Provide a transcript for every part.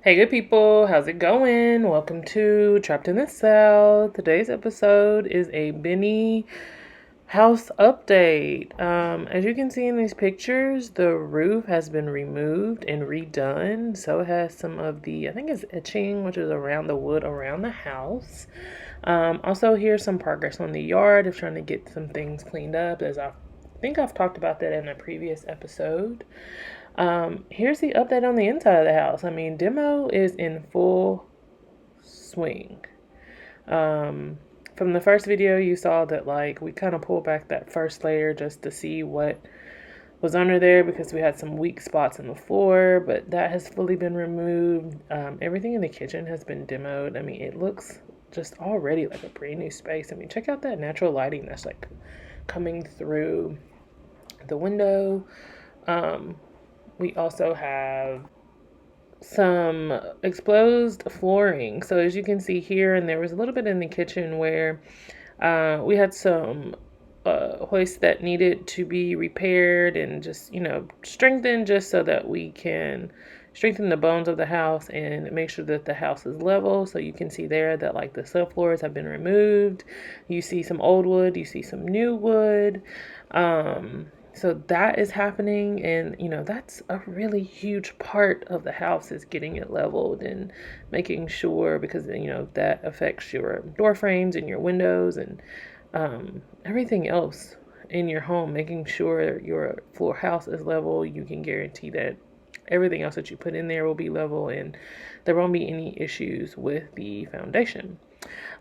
Hey, good people, how's it going? Welcome to Trapped in the Cell. Today's episode is a Benny house update. As you can see in these pictures, the roof has been removed and redone. So it has some of the, I think it's etching, which is around the wood around the house. Also, here's some progress on the yard of trying to get some things cleaned up, as I think I've talked about that in a previous episode. Here's the update on the inside of the house. I mean, demo is in full swing. Um, from the first video, you saw that like we kind of pulled back that first layer just to see what was under there because we had some weak spots in the floor, but that has fully been removed. Everything in the kitchen has been demoed. I mean, it looks just already like a brand new space. I mean, check out that natural lighting that's like coming through the window. Um, we also have some exposed flooring. So as you can see here, and there was a little bit in the kitchen where we had some hoists that needed to be repaired and just, strengthened just so that we can strengthen the bones of the house and make sure that the house is level. So you can see there that like the subfloors have been removed. You see some old wood, you see some new wood. So that is happening, and that's a really huge part of the house is getting it leveled and making sure, because that affects your door frames and your windows and everything else in your home. Making sure your floor house is level, you can guarantee that everything else that you put in there will be level and there won't be any issues with the foundation.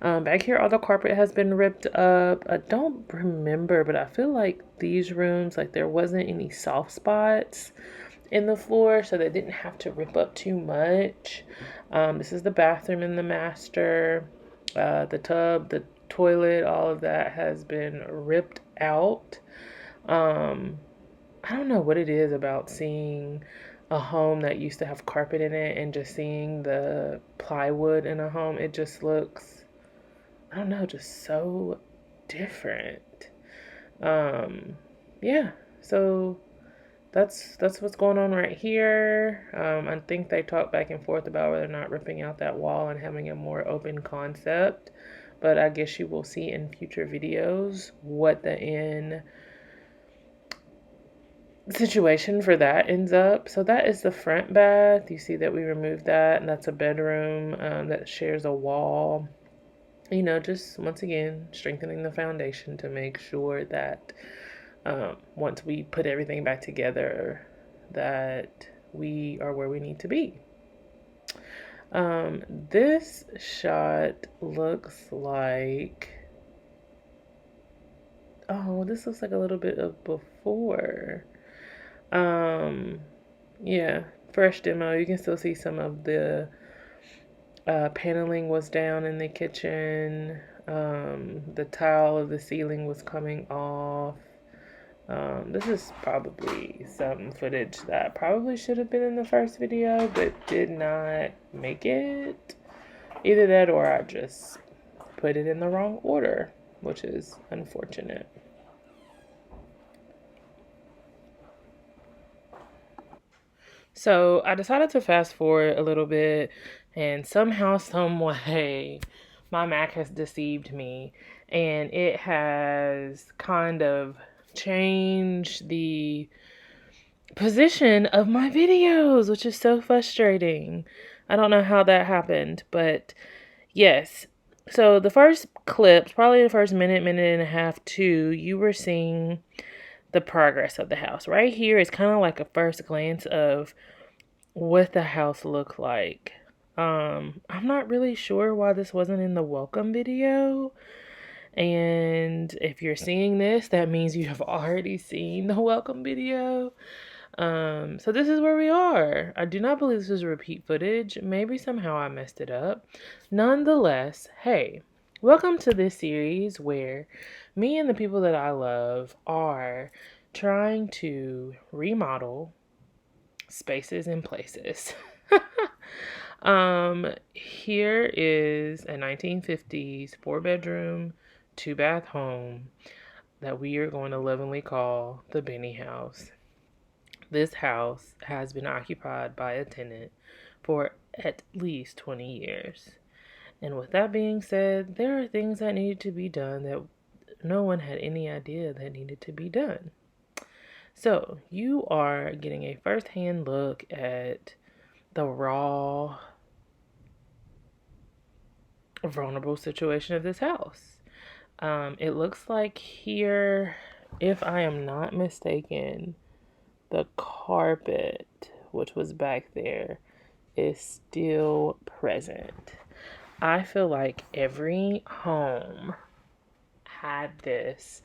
Back here, all the carpet has been ripped up. I don't remember, but I feel like these rooms, like there wasn't any soft spots in the floor, so they didn't have to rip up too much. This is the bathroom in the master. The tub, the toilet, all of that has been ripped out. Um, I don't know what it is about seeing a home that used to have carpet in it and just seeing the plywood in a home. It just looks, I don't know, just so different. Um, yeah, so that's what's going on right here. I think they talked back and forth about whether or not ripping out that wall and having a more open concept. But I guess you will see in future videos what the end situation for that ends up. So that is the front bath. You see that we removed that, and that's a bedroom that shares a wall. Just once again, strengthening the foundation to make sure that once we put everything back together, that we are where we need to be. This shot looks like, oh, this looks like a little bit of before. Um, yeah, fresh demo. You can still see some of the paneling was down in the kitchen. The tile of the ceiling was coming off. This is probably some footage that probably should have been in the first video, but did not make it. Either that or I just put it in the wrong order, which is unfortunate. So I decided to fast forward a little bit, and somehow, some way, my Mac has deceived me, and it has kind of changed the position of my videos, which is so frustrating. I don't know how that happened, but yes. So the first clips, probably the first minute, minute and a half, two, you were seeing the progress of the house. Right here is kind of like a first glance of what the house looked like. I'm not really sure why this wasn't in the welcome video. And if you're seeing this, that means you have already seen the welcome video. So this is where we are. I do not believe this is repeat footage. Maybe somehow I messed it up. Nonetheless, hey, welcome to this series where me and the people that I love are trying to remodel spaces and places. Here is a 1950s 4-bedroom, 2-bath home that we are going to lovingly call the Benny House. This house has been occupied by a tenant for at least 20 years. And with that being said, there are things that needed to be done that no one had any idea that needed to be done. So you are getting a first-hand look at the raw, vulnerable situation of this house. It looks like here, if I am not mistaken, the carpet, which was back there, is still present. I feel like every home had this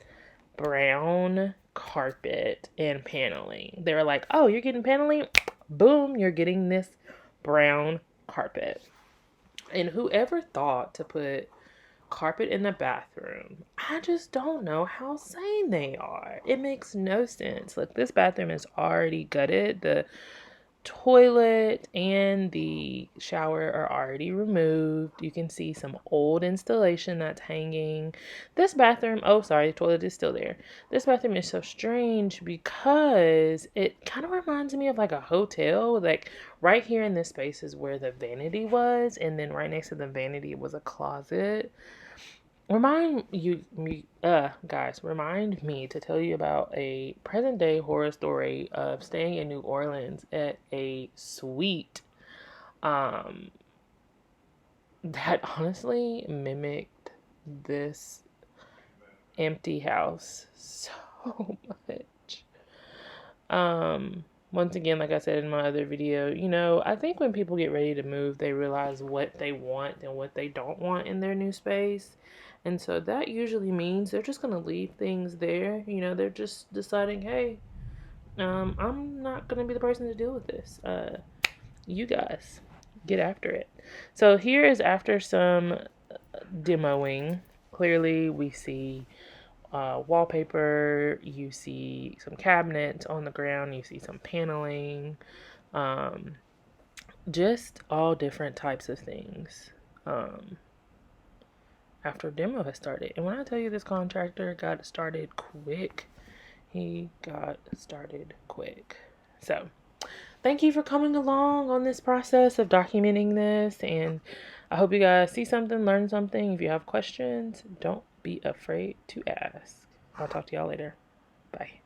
brown carpet and paneling. They were like, oh, you're getting paneling? Boom, you're getting this brown carpet. And whoever thought to put carpet in the bathroom, I just don't know how sane they are. It makes no sense. Look, this bathroom is already gutted. The toilet and the shower are already removed. You can see some old installation that's hanging. This bathroom, oh sorry, the toilet is still there. This bathroom is so strange because it kind of reminds me of like a hotel. Like right here in this space is where the vanity was, and then right next to the vanity was a closet. Remind me to tell you about a present day horror story of staying in New Orleans at a suite that honestly mimicked this empty house so much. Once again, like I said in my other video, I think when people get ready to move, they realize what they want and what they don't want in their new space. And so that usually means they're just going to leave things there. They're just deciding, hey, I'm not going to be the person to deal with this. You guys, get after it. So here is after some demoing. Clearly, we see wallpaper, you see some cabinets on the ground, you see some paneling, just all different types of things. After demo has started. And when I tell you this contractor got started quick, he got started quick. So, thank you for coming along on this process of documenting this. And I hope you guys see something, learn something. If you have questions, don't be afraid to ask. I'll talk to y'all later. Bye.